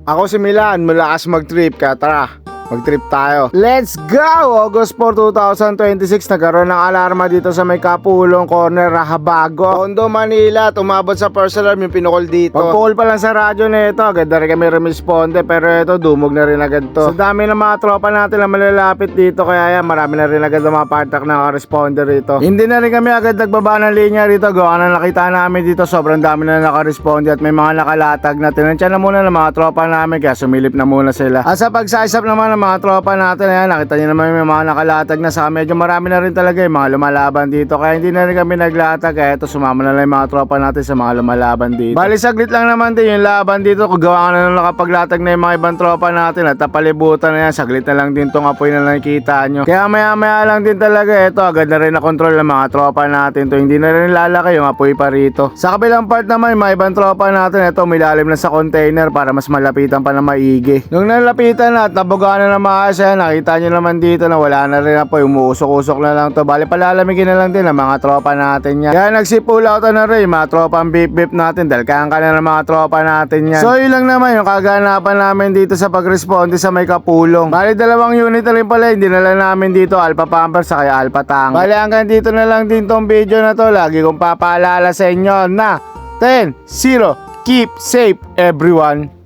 Ako si Milan, malakas mag-trip ka, tara. Mag-trip tayo. Let's go! August 4, 2026, nagkaroon ng alarma dito sa may Kapulong Corner, Rahabago, Tondo, Manila. Tumabot sa first alarm yung pinukol dito. Pagpukol pa lang sa radyo na ito, agad na rin kami remisponde. Pero ito, dumog na rin agad to. Sa dami ng mga tropa natin na malalapit dito, kaya yan, marami na rin agad ng mga partak na responder rito. Hindi na rin kami agad nagbaba ng linya rito. Gawa na nakita namin dito, sobrang dami na nakaresponde at may mga nakalatag na. Tinansya na muna ng mga tropa namin, kaya sumilip na muna sila. At sa pagsaisap naman ng mga tropa natin, ayan, nakita nyo naman may mga nakalatag na sa medyo marami na rin talaga yung mga lumalaban dito, kaya hindi na rin kami naglatag, kaya ito sumama na lang yung mga tropa natin sa mga lumalaban dito. Bali saglit lang naman din yung laban dito, kung gawa ka na nakapaglatag na yung mga ibang tropa natin at napalibutan na yan, saglit na lang din tong apoy na nakikita nyo, kaya maya maya lang din talaga ito, agad na rin na control ng mga tropa natin to, hindi na rin lalaki yung apoy pa rito. Sa kabilang part naman yung mga ibang tropa natin, ito umilalim na sa container para mas malapitan pa na maigi. Nung nalapitan na at nabuga na ng maayos, nakita nyo naman dito na wala na rin apoy, umuusok-usok na lang to. Bali palalamigin na lang din ang mga tropa natin yan. Kaya nagsipul out na rin yung mga tropang beep-beep natin dahil kaya na ng mga tropa natin yan. So yun lang naman yung kaganapan namin dito sa pagresponde sa may Kapulong. Bali dalawang unit na rin pala, hindi na lang namin dito Alpha Pampers sa kaya Alpha Tango. Bali hanggang dito na lang din tong video na to. Lagi kong papaalala sa inyo na 10-0, keep safe everyone.